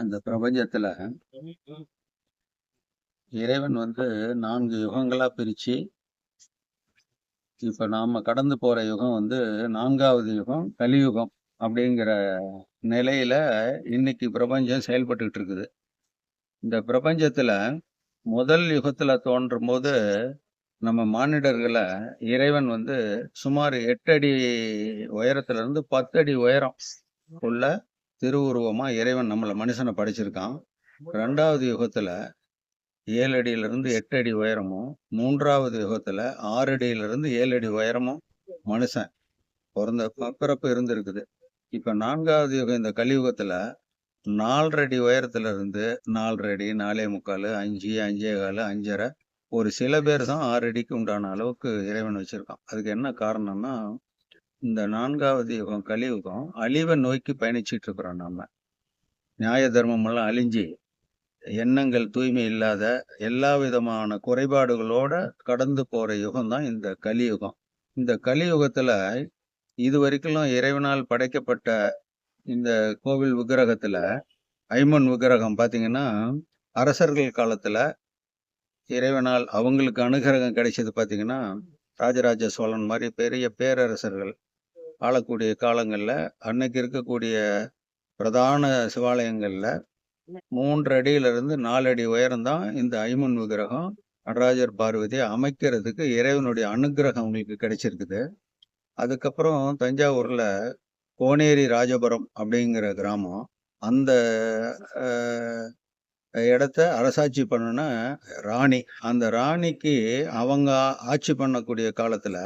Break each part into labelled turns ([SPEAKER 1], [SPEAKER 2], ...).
[SPEAKER 1] அந்த பிரபஞ்சத்துல இறைவன் 4 யுகங்களா பிரிச்சு, இப்ப நாம கடந்து போற யுகம் 4வது யுகம் கலியுகம் அப்படிங்கிற நிலையில இன்னைக்கு பிரபஞ்சம் செயல்பட்டுக்கிட்டு இருக்குது. இந்த பிரபஞ்சத்துல முதல் யுகத்துல தோன்றும் போது நம்ம மானிடர்களை இறைவன் சுமார் 8 அடி உயரத்துல இருந்து 10 அடி உயரம் உள்ள திருவுருவமா இறைவன் மனுஷனை படைச்சிருக்கான். 2வது யுகத்துல 7 அடியிலிருந்து 8 அடி உயரமும், 3வது யுகத்துல 6 அடியிலிருந்து 7 அடி உயரமும் மனுஷன் பிறப்பு இருந்திருக்குது. இப்ப 4வது யுகம் இந்த கலியுகத்துல 4 அடி உயரத்துல இருந்து 4 அடி, 4.25, 5, 5.25, 5.5, ஒரு சில பேர் தான் 6 அடிக்கு உண்டான அளவுக்கு இறைவன் வச்சிருக்கான். அதுக்கு என்ன காரணம்னா, இந்த 4வது யுகம் கலியுகம் அழிவை நோக்கி பயணிச்சிட்டு இருக்கிறோம். நம்ம நியாய தர்மம் எல்லாம் அழிஞ்சு எண்ணங்கள் தூய்மை இல்லாத எல்லா விதமான குறைபாடுகளோட கடந்து போற யுகம் தான் இந்த கலியுகம். இந்த கலியுகத்துல இதுவரைக்கும் இறைவனால் படைக்கப்பட்ட இந்த கோவில் விக்கிரகத்துல ஐமன் விக்கிரகம் பாத்தீங்கன்னா, அரசர்கள் காலத்துல இறைவனால் அவங்களுக்கு அனுகிரகம் கிடைச்சது பாத்தீங்கன்னா, ராஜராஜ சோழன் மாதிரி பெரிய பேரரசர்கள் ஆளக்கூடிய காலங்கள்ல அன்னைக்கு இருக்கக்கூடிய பிரதான சிவாலயங்கள்ல 3 அடியிலிருந்து 4 அடி உயரம் தான் இந்த ஐமன் விக்கிரகம் நடராஜர் பார்வதி அமைக்கிறதுக்கு இறைவனுடைய அனுகிரகம் அவங்களுக்கு கிடைச்சிருக்குது. அதுக்கப்புறம் தஞ்சாவூர்ல கோனேரி ராஜபுரம் அப்படிங்கிற கிராமம், அந்த இடத்த அரசாட்சி பண்ணுன ராணி, அந்த ராணிக்கு அவங்க ஆட்சி பண்ணக்கூடிய காலத்துல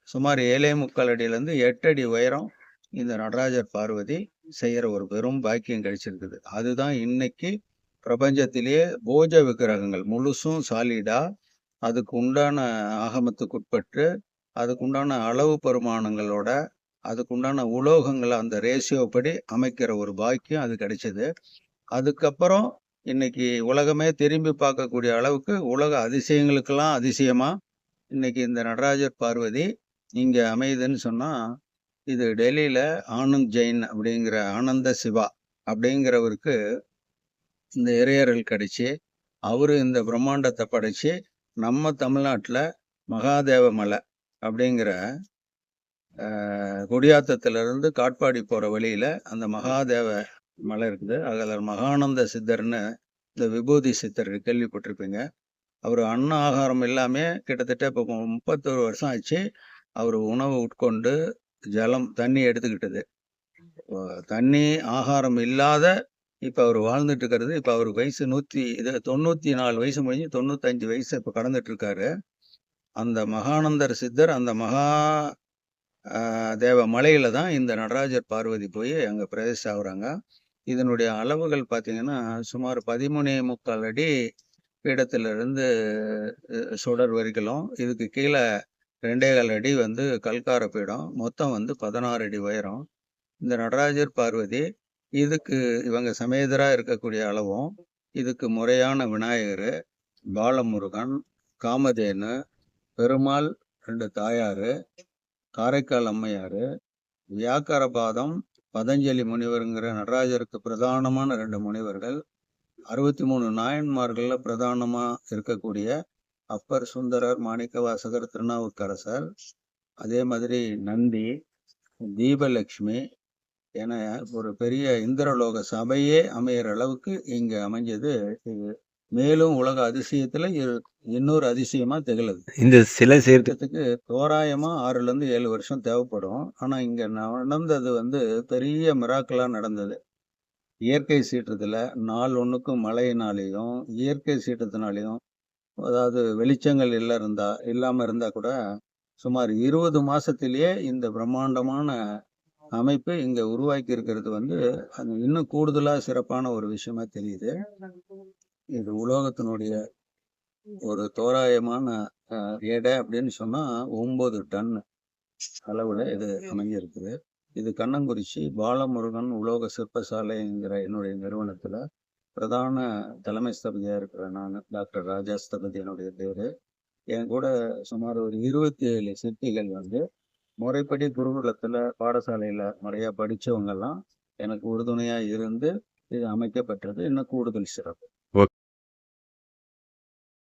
[SPEAKER 1] சுமார் 7.25 அடியிலிருந்து 8 அடி உயரம் இந்த நடராஜர் பார்வதி செய்யற ஒரு பெரும் பாக்கியம் கிடைச்சிருக்குது. அதுதான் இன்னைக்கு பிரபஞ்சத்திலேயே போஜ விக்கிரகங்கள் முழுசும் சாலிடா அதுக்கு உண்டான ஆகமத்துக்குட்பட்டு அதுக்கு உண்டான அளவு பரிமாணங்களோட அதுக்கு உண்டான உலோகங்களை அந்த ரேஷியோ படி அமைக்கிற ஒரு பாக்கியம் அது கிடைச்சது. அதுக்கப்புறம் இன்னைக்கு உலகமே திரும்பி பார்க்கக்கூடிய அளவுக்கு உலக அதிசயங்களுக்கெல்லாம் அதிசயமா இன்னைக்கு இந்த நடராஜர் பார்வதி இங்க அமையுதுன்னு சொன்னா, இது டெல்லியில ஆனந்த் ஜெயின் அப்படிங்கிற ஆனந்த சிவா அப்படிங்கிறவருக்கு இந்த இறையர்கள் கிடைச்சி அவரு இந்த பிரம்மாண்டத்தை படைச்சு நம்ம தமிழ்நாட்டுல மகாதேவ மலை அப்படிங்கிற குடியாத்தத்துல இருந்து காட்பாடி போற வழியில அந்த மகாதேவ மலை இருக்குது. அதுல மகானந்த சித்தர்னு இந்த விபூதி சித்தர் கேள்விப்பட்டிருப்பீங்க. அவர் அன்ன ஆகாரம் எல்லாமே கிட்டத்தட்ட இப்போ 31 வருஷம் ஆச்சு. அவர் உணவு உட்கொண்டு ஜலம் தண்ணி எடுத்துக்கிட்டது. தண்ணி ஆகாரம் இல்லாத இப்ப அவர் வாழ்ந்துட்டு இருக்கிறது. இப்ப அவருக்கு வயசு 94 வயசு முடிஞ்சு 95 வயசு இப்ப கடந்துட்டு இருக்காரு. அந்த மகானந்தர் சித்தர் அந்த மகா தேவ மலையில தான் இந்த நடராஜர் பார்வதி போய் அங்க பிரவேசம் ஆகுறாங்க. இதனுடைய அளவுகள் பார்த்தீங்கன்னா சுமார் 13.25 அடி பீடத்திலிருந்து சுடர் வரைக்கும். இதுக்கு கீழே 2.25 அடி கல்கார பீடம். மொத்தம் 16 அடி உயரம். இந்த நடராஜர் பார்வதி இதுக்கு இவங்க சமேதரா இருக்கக்கூடிய அளவும், இதுக்கு முறையான விநாயகர், பாலமுருகன், காமதேனு, பெருமாள் 2 தாயாரு, காரைக்கால் அம்மையாரு, வியாக்கரபாதம், பதஞ்சலி முனிவருங்கிற நடராஜருக்கு பிரதானமான 2 முனிவர்கள், 63 நாயன்மார்கள்ல பிரதானமா இருக்கக்கூடிய அப்பர், சுந்தரர், மாணிக்கவாசகர், திருநாவுக்கரசர், அதே மாதிரி நந்தி, தீபலட்சுமி என ஒரு பெரிய இந்திரலோக சபையே அமையிற அளவுக்கு இங்க அமைஞ்சது. இது மேலும் உலக அதிசயத்துல இன்னொரு அதிசயமா திகழுது.
[SPEAKER 2] இந்த சிலை சேர்த்துக்கு
[SPEAKER 1] தோராயமா 6ல இருந்து 7 வருஷம் தேவைப்படும். ஆனா இங்க நடந்தது பெரிய மிராக்கிளா நடந்தது. இயற்கை சீற்றத்துல நாள் ஒண்ணுக்கும் மழையினாலேயும் இயற்கை சீற்றத்தினாலையும், அதாவது வெளிச்சங்கள் இல்லாம இருந்தா கூட சுமார் 20 மாசத்திலேயே இந்த பிரம்மாண்டமான அமைப்பு இங்க உருவாக்கி இருக்கிறது அது இன்னும் கூடுதலா சிறப்பான ஒரு விஷயமா தெரியுது. இது உலோகத்தினுடைய ஒரு தோராயமான எடை அப்படின்னு சொன்னா 9 டன் அளவுல இது அமைஞ்சிருக்குது. இது கண்ணங்குறிச்சி பாலமுருகன் உலோக சிற்பசாலைங்கிற என்னுடைய நிறுவனத்துல பிரதான தலைமை ஸ்தபதியா இருக்கிற நான் டாக்டர் ராஜா ஸ்தபதி என்னுடைய பேரு. என் கூட சுமார் ஒரு 27 சிற்பிகள் முறைப்படி குருகுலத்துல பாடசாலையில முறையா படிச்சவங்க எல்லாம் எனக்கு உறுதுணையா இருந்து இது அமைக்கப்பட்டது இன்னும் கூடுதல் சிறப்பு.